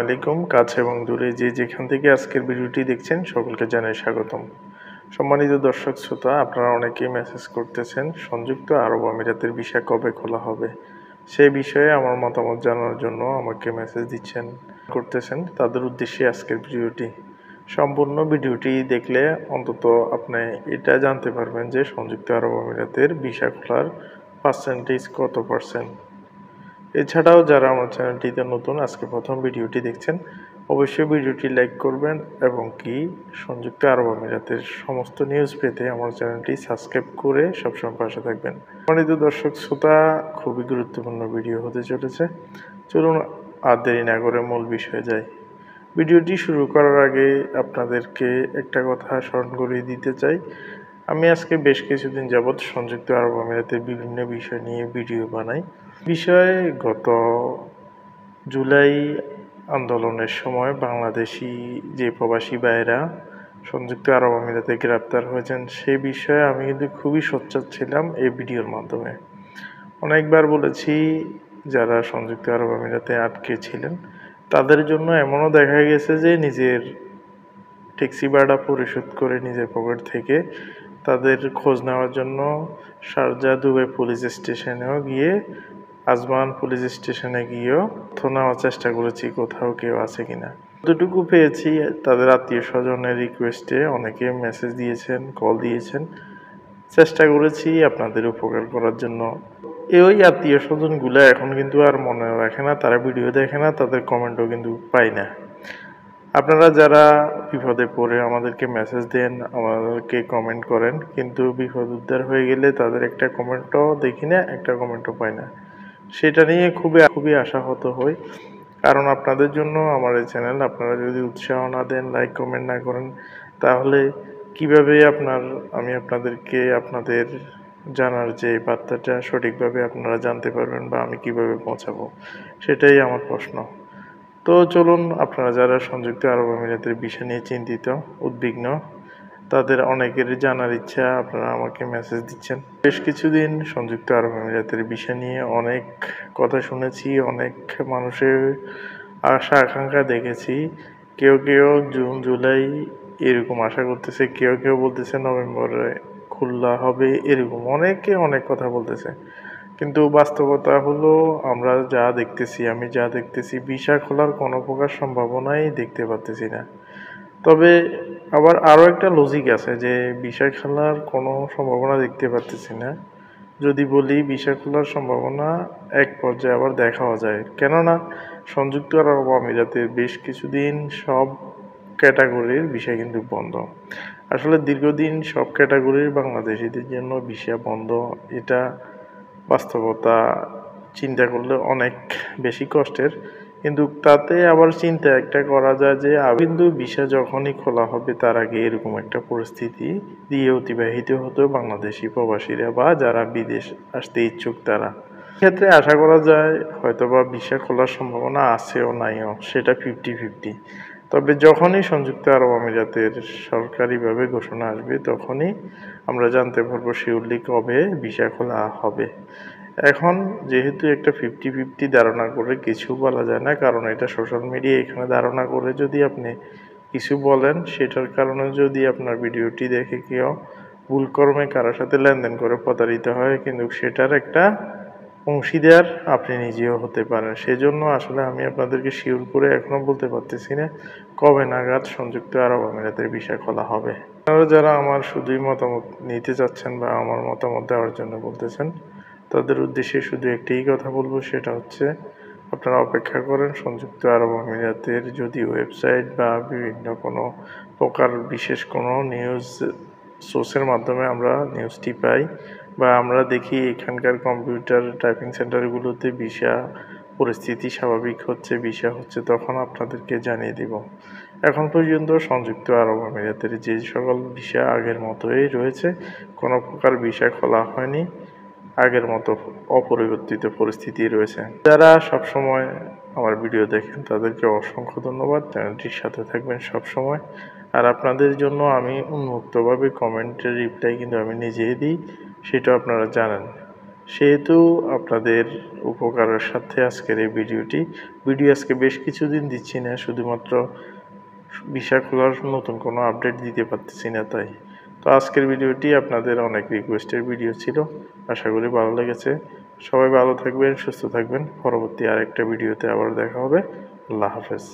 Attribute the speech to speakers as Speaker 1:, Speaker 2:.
Speaker 1: আলাইকুম। কাছে এবং দূরে যে যেখান থেকে আজকের ভিডিওটি দেখছেন সকলকে জানাই স্বাগতম। সম্মানিত দর্শক শ্রোতা, আপনারা অনেকেই মেসেজ করতেছেন সংযুক্ত আরব আমিরাতের ভিসা কবে খোলা হবে সেই বিষয়ে আমার মতামত জানার জন্য আমাকে মেসেজ করতেছেন। তাদের উদ্দেশ্যে আজকের ভিডিওটি। সম্পূর্ণ ভিডিওটি দেখলে অন্তত আপনি এটা জানতে পারবেন যে সংযুক্ত আরব আমিরাতের ভিসা খোলার পার্সেন্টেজ কত পার্সেন্ট। এছাড়াও যারা আমার চ্যানেলটিতে নতুন আজকে প্রথম ভিডিওটি দেখছেন, অবশ্যই ভিডিওটি লাইক করবেন এবং কি সংযুক্ত আরব আমিরাতের সমস্ত নিউজ পেতে আমার চ্যানেলটি সাবস্ক্রাইব করে সবসময় পাশে থাকবেন। সম্মানিত দর্শক শ্রোতা, খুবই গুরুত্বপূর্ণ ভিডিও হতে চলেছে। চলুন আর দেরি না করে মূল বিষয়ে যাই। ভিডিওটি শুরু করার আগে আপনাদেরকে একটা কথা স্মরণ করিয়ে দিতে চাই। আমি আজকে বেশ কিছুদিন যাবৎ সংযুক্ত আরব আমিরাতের বিভিন্ন বিষয় নিয়ে ভিডিও বানাই। বিষয়ে গত জুলাই আন্দোলনের সময় বাংলাদেশি যে প্রবাসী ভাইয়েরা সংযুক্ত আরব আমিরাতে গ্রেপ্তার হয়েছেন সেই বিষয়ে আমি কিন্তু খুবই সোচ্চার ছিলাম এই ভিডিওর মাধ্যমে। অনেকবার বলেছি যারা সংযুক্ত আরব আমিরাতে আটকে ছিলেন তাদের জন্য এমনও দেখা গেছে যে নিজের ট্যাক্সি ভাড়া পরিশোধ করে নিজের পকেট থেকে তাদের খোঁজ নেওয়ার জন্য শারজাহ দুবাই পুলিশ স্টেশনেও গিয়ে, আজমান পুলিশ স্টেশনে গিয়েও তথ্য নেওয়ার চেষ্টা করেছি কোথাও কেউ আছে কিনা। যতটুকু পেয়েছি তাদের আত্মীয় স্বজনের রিকোয়েস্টে অনেকে মেসেজ দিয়েছেন, কল দিয়েছেন। চেষ্টা করেছি আপনাদের উপকার করার জন্য। ওই আত্মীয় স্বজনগুলো এখন কিন্তু আর মনে রাখে না, তারা ভিডিও দেখে না, তাদের কমেন্টও কিন্তু পাই না। আপনারা যারা বিপদে পড়ে আমাদেরকে মেসেজ দেন, আমাদেরকে কমেন্ট করেন, কিন্তু বিপদ উদ্ধার হয়ে গেলে তাদের একটা কমেন্টও দেখি না, একটা কমেন্টও পাই না। সেটা নিয়ে খুবই আশাহত হই। কারণ আপনাদের জন্য আমার এই চ্যানেল, আপনারা যদি উৎসাহ না দেন, লাইক কমেন্ট না করেন, তাহলে কিভাবে আমি আপনাদেরকে আপনাদের জানার যে বার্তাটা সঠিকভাবে আপনারা জানতে পারবেন বা আমি কিভাবে পৌঁছাবো, সেটাই আমার প্রশ্ন। তো চলুন, আপনারা যারা সংযুক্ত আরব আমিরাতের বিষয় নিয়ে চিন্তিত, উদ্বিগ্ন, তাদের অনেকেরই জানার ইচ্ছা, আপনারা আমাকে মেসেজ দিচ্ছেন। বেশ কিছুদিন সংযুক্ত আরব আমিরাতের বিষয় নিয়ে অনেক কথা শুনেছি, অনেক মানুষের আশা আকাঙ্ক্ষা দেখেছি। কেউ জুন জুলাই এরকম আশা করতেছে, কেউ বলতেছে নভেম্বরে খোলা হবে, এরকম অনেকে অনেক কথা বলতেছে। কিন্তু বাস্তবতা হলো আমি যা দেখতেছি ভিসা খোলার কোনো প্রকার সম্ভাবনাই দেখতে পাচ্তেছি না। তবে আবার আরও একটা লজিক আছে যে ভিসা খোলার কোনো সম্ভাবনা দেখতে পাচ্তেছি না যদি বলি ভিসা খোলার সম্ভাবনা এক পর্যায়ে আবার দেখাও যায়। কেননা সংযুক্ত আরব আমিরাতের বেশ কিছুদিন সব ক্যাটাগরির ভিসা কিন্তু বন্ধ। আসলে দীর্ঘদিন সব ক্যাটাগরির বাংলাদেশিদের জন্য ভিসা বন্ধ, এটা বাস্তবতা চিন্তা করলে অনেক বেশি কষ্টের। কিন্তু তাতে আবার চিন্তা একটা করা যায় যে কিন্তু ভিসা যখনই খোলা হবে তার আগে এরকম একটা পরিস্থিতি দিয়ে অতিবাহিত হতো বাংলাদেশি প্রবাসীরা বা যারা বিদেশ আসতে ইচ্ছুক তারা। ক্ষেত্রে আশা করা যায় হয়তোবা ভিসা খোলার সম্ভাবনা আছেও নাইও, সেটা 50-50। তবে যখনই সংযুক্ত আরব আমিরাতের সরকারিভাবে ঘোষণা আসবে তখনই আমরা জানতে পারবো শিওরলি কবে ভিসা খোলা হবে। এখন যেহেতু একটা 50-50 ধারণা করে কিছু বলা যায় না, কারণ এটা সোশ্যাল মিডিয়া, এখানে ধারণা করে যদি আপনি কিছু বলেন সেটার কারণে যদি আপনার ভিডিওটি দেখে কেউ ভুল কর্মে কারোর সাথে লেনদেন করে প্রতারিত হয়, কিন্তু সেটার একটা অংশীদার আপনি নিজেও হতে পারেন। সেজন্য আসলে আমি আপনাদেরকে শিওর করে এখনো বলতে পারতেছি না কবে নাগাদ সংযুক্ত আরব আমিরাতের ভিসা খোলা হবে। আপনারা যারা আমার শুধুই মতামত নিতে চাচ্ছেন বা আমার মতামত দেওয়ার জন্য বলতেছেন, তাদের উদ্দেশ্যে শুধু একটাই কথা বলবো, সেটা হচ্ছে আপনারা অপেক্ষা করেন। সংযুক্ত আরব আমিরাতের যদি ওয়েবসাইট বা বিভিন্ন কোনো প্রকার বিশেষ কোনো নিউজ সোর্সের মাধ্যমে আমরা নিউজটি পাই বা আমরা দেখি এখানকার কম্পিউটার টাইপিং সেন্টারগুলোতে ভিসা পরিস্থিতি স্বাভাবিক হচ্ছে, ভিসা হচ্ছে, তখন আপনাদেরকে জানিয়ে দিব। এখন পর্যন্ত সংযুক্ত আরব আমিরাতের যে সকল ভিসা আগের মতোই রয়েছে, কোনো প্রকার ভিসা খোলা হয়নি, আগের মতো অপরিবর্তিত পরিস্থিতি রয়েছে। যারা সবসময় আমার ভিডিও দেখেন তাদেরকে অসংখ্য ধন্যবাদ। চ্যানেলটির সাথে থাকবেন সবসময়। আর আপনাদের জন্য আমি উন্মুক্তভাবে কমেন্টের রিপ্লাই কিন্তু আমি নিজেই দিই, সেটা আপনারা জানেন। সেহেতু আপনাদের উপকারের সাথে আজকের এই ভিডিও আজকে বেশ কিছুদিন দিচ্ছি না, শুধুমাত্র ভিসা খোলার নতুন কোনো আপডেট দিতে পারতেছি না তাই। তো আজকের ভিডিওটি আপনাদের অনেক রিকোয়েস্টের ভিডিও ছিল, আশা করি ভালো লেগেছে। সবাই ভালো থাকবেন, সুস্থ থাকবেন। পরবর্তী আরেকটা ভিডিওতে আবার দেখা হবে। আল্লাহ হাফেজ।